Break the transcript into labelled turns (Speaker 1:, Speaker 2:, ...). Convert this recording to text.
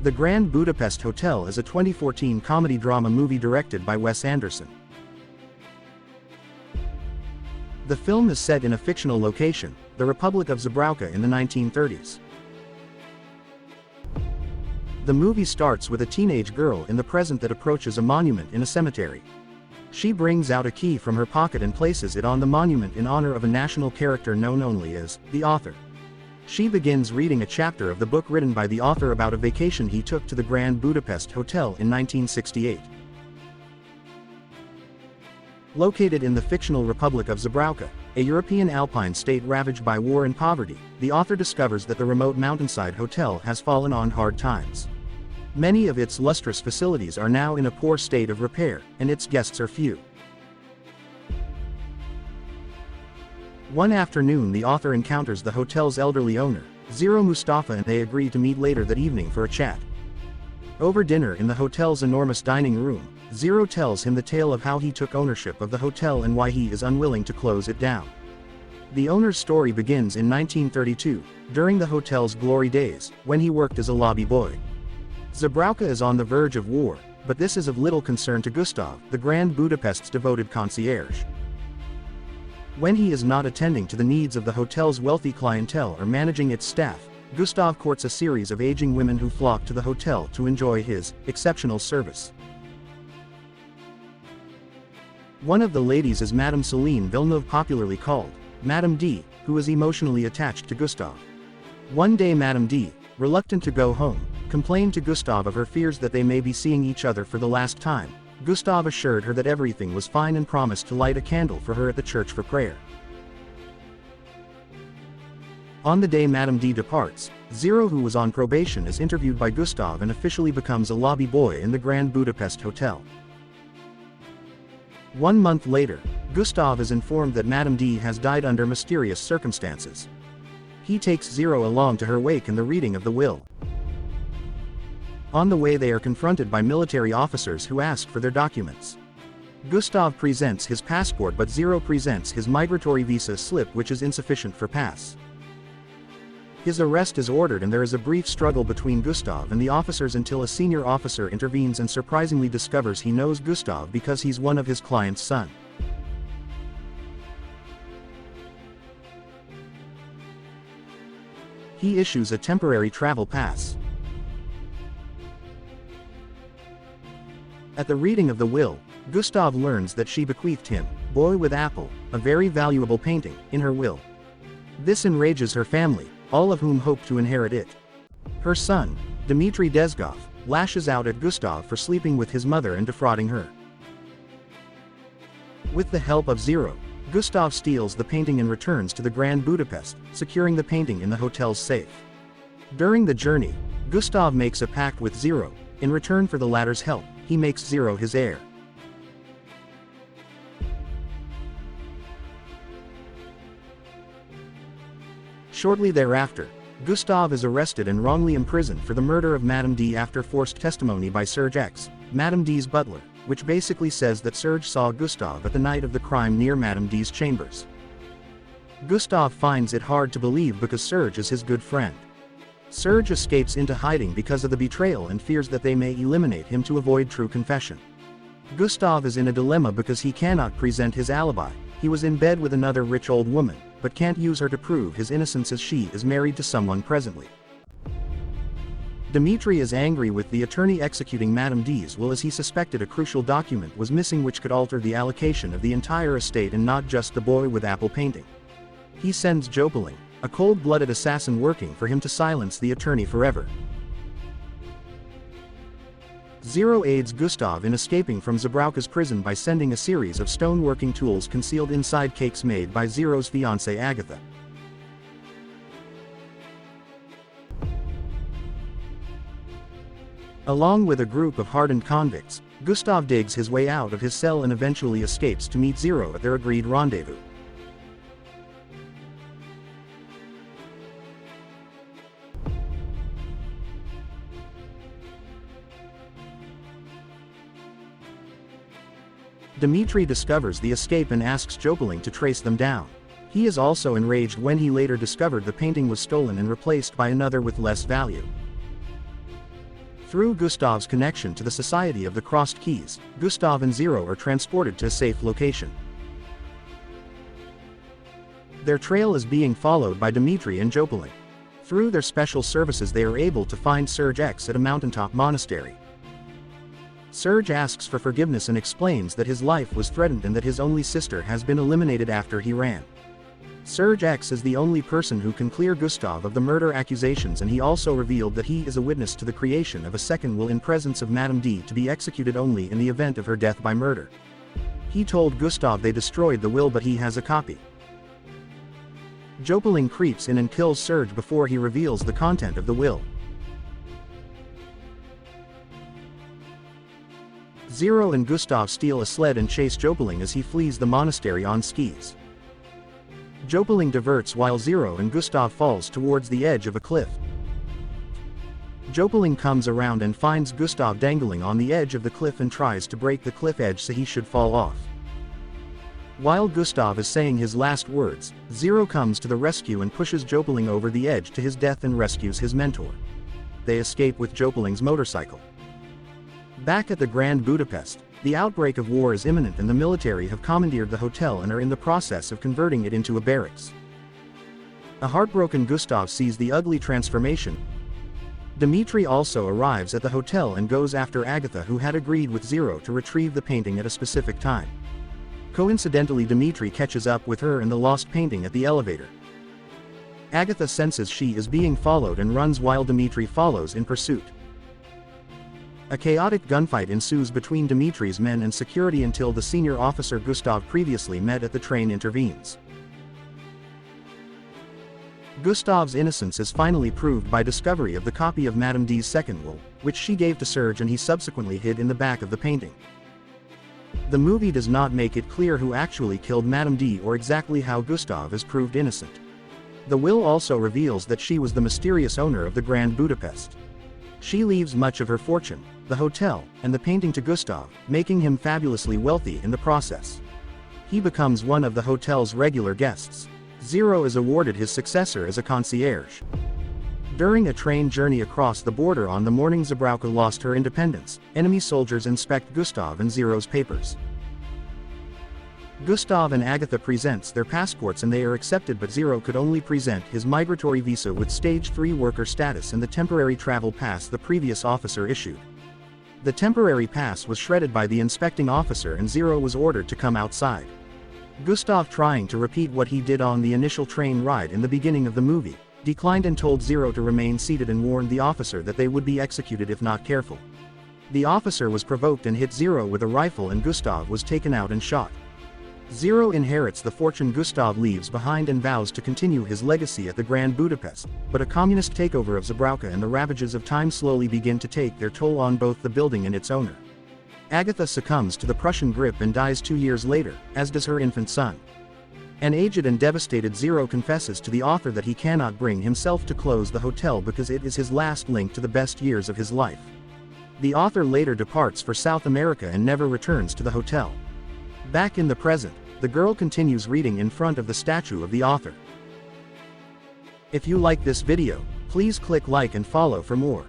Speaker 1: The Grand Budapest Hotel is a 2014 comedy-drama movie directed by Wes Anderson. The film is set in a fictional location, the Republic of Zebrauka in the 1930s. The movie starts with a teenage girl in the present that approaches a monument in a cemetery. She brings out a key from her pocket and places it on the monument in honor of a national character known only as the author. She begins reading a chapter of the book written by the author about a vacation he took to the Grand Budapest Hotel in 1968. Located in the fictional Republic of Zebrauka, a European alpine state ravaged by war and poverty, the author discovers that the remote mountainside hotel has fallen on hard times. Many of its lustrous facilities are now in a poor state of repair, and its guests are few. One afternoon the author encounters the hotel's elderly owner, Zero Mustafa, and they agree to meet later that evening for a chat. Over dinner in the hotel's enormous dining room, Zero tells him the tale of how he took ownership of the hotel and why he is unwilling to close it down. The owner's story begins in 1932, during the hotel's glory days, when he worked as a lobby boy. Zebrauka is on the verge of war, but this is of little concern to Gustav, the Grand Budapest's devoted concierge. When he is not attending to the needs of the hotel's wealthy clientele or managing its staff, Gustav courts a series of aging women who flock to the hotel to enjoy his exceptional service. One of the ladies is Madame Celine Villeneuve, popularly called Madame D, who is emotionally attached to Gustav. One day Madame D, reluctant to go home, complained to Gustav of her fears that they may be seeing each other for the last time. Gustav assured her that everything was fine and promised to light a candle for her at the church for prayer. On the day Madame D departs, Zero, who was on probation, is interviewed by Gustav and officially becomes a lobby boy in the Grand Budapest Hotel. 1 month later, Gustav is informed that Madame D has died under mysterious circumstances. He takes Zero along to her wake and the reading of the will. On the way they are confronted by military officers who ask for their documents. Gustav presents his passport, but Zero presents his migratory visa slip, which is insufficient for pass. His arrest is ordered and there is a brief struggle between Gustav and the officers until a senior officer intervenes and surprisingly discovers he knows Gustav because he's one of his client's son. He issues a temporary travel pass. At the reading of the will, Gustav learns that she bequeathed him, Boy with Apple, a very valuable painting, in her will. This enrages her family, all of whom hope to inherit it. Her son, Dmitry Dezgov, lashes out at Gustav for sleeping with his mother and defrauding her. With the help of Zero, Gustav steals the painting and returns to the Grand Budapest, securing the painting in the hotel's safe. During the journey, Gustav makes a pact with Zero. In return for the latter's help, he makes Zero his heir. Shortly thereafter, Gustav is arrested and wrongly imprisoned for the murder of Madame D after forced testimony by Serge X, Madame D's butler, which basically says that Serge saw Gustav at the night of the crime near Madame D's chambers. Gustav finds it hard to believe because Serge is his good friend. Serge escapes into hiding because of the betrayal and fears that they may eliminate him to avoid true confession. Gustav is in a dilemma because he cannot present his alibi. He was in bed with another rich old woman, but can't use her to prove his innocence as she is married to someone presently. Dmitry is angry with the attorney executing Madame D's will as he suspected a crucial document was missing which could alter the allocation of the entire estate and not just the Boy with Apple painting. He sends Jopeling, a cold-blooded assassin working for him, to silence the attorney forever. Zero aids Gustav in escaping from Zebrauka's prison by sending a series of stoneworking tools concealed inside cakes made by Zero's fiancée Agatha. Along with a group of hardened convicts, Gustav digs his way out of his cell and eventually escapes to meet Zero at their agreed rendezvous. Dmitry discovers the escape and asks Jopeling to trace them down. He is also enraged when he later discovered the painting was stolen and replaced by another with less value. Through Gustav's connection to the Society of the Crossed Keys, Gustav and Zero are transported to a safe location. Their trail is being followed by Dmitri and Jopeling. Through their special services they are able to find Serge X at a mountaintop monastery. Serge asks for forgiveness and explains that his life was threatened and that his only sister has been eliminated after he ran. Serge X is the only person who can clear Gustav of the murder accusations, and he also revealed that he is a witness to the creation of a second will in presence of Madame D to be executed only in the event of her death by murder. He told Gustav they destroyed the will but he has a copy. Jopeling creeps in and kills Serge before he reveals the content of the will. Zero and Gustav steal a sled and chase Jopeling as he flees the monastery on skis. Jopeling diverts while Zero and Gustav falls towards the edge of a cliff. Jopeling comes around and finds Gustav dangling on the edge of the cliff and tries to break the cliff edge so he should fall off. While Gustav is saying his last words, Zero comes to the rescue and pushes Jopeling over the edge to his death and rescues his mentor. They escape with Jopeling's motorcycle. Back at the Grand Budapest, the outbreak of war is imminent and the military have commandeered the hotel and are in the process of converting it into a barracks. A heartbroken Gustav sees the ugly transformation. Dmitri also arrives at the hotel and goes after Agatha, who had agreed with Zero to retrieve the painting at a specific time. Coincidentally, Dmitri catches up with her and the lost painting at the elevator. Agatha senses she is being followed and runs while Dmitri follows in pursuit. A chaotic gunfight ensues between Dmitri's men and security until the senior officer Gustav previously met at the train intervenes. Gustav's innocence is finally proved by discovery of the copy of Madame D's second will, which she gave to Serge and he subsequently hid in the back of the painting. The movie does not make it clear who actually killed Madame D or exactly how Gustav is proved innocent. The will also reveals that she was the mysterious owner of the Grand Budapest. She leaves much of her fortune, the hotel, and the painting to Gustav, making him fabulously wealthy in the process. He becomes one of the hotel's regular guests. Zero is awarded his successor as a concierge. During a train journey across the border on the morning Zabrowka lost her independence, enemy soldiers inspect Gustav and Zero's papers. Gustav and Agatha presents their passports and they are accepted, but Zero could only present his migratory visa with stage 3 worker status and the temporary travel pass the previous officer issued. The temporary pass was shredded by the inspecting officer and Zero was ordered to come outside. Gustav, trying to repeat what he did on the initial train ride in the beginning of the movie, declined and told Zero to remain seated and warned the officer that they would be executed if not careful. The officer was provoked and hit Zero with a rifle and Gustav was taken out and shot. Zero inherits the fortune Gustav leaves behind and vows to continue his legacy at the Grand Budapest, but a communist takeover of Zabrowka and the ravages of time slowly begin to take their toll on both the building and its owner. Agatha succumbs to the Prussian grip and dies 2 years later, as does her infant son. An aged and devastated Zero confesses to the author that he cannot bring himself to close the hotel because it is his last link to the best years of his life. The author later departs for South America and never returns to the hotel. Back in the present, the girl continues reading in front of the statue of the author. If you like this video, please click like and follow for more.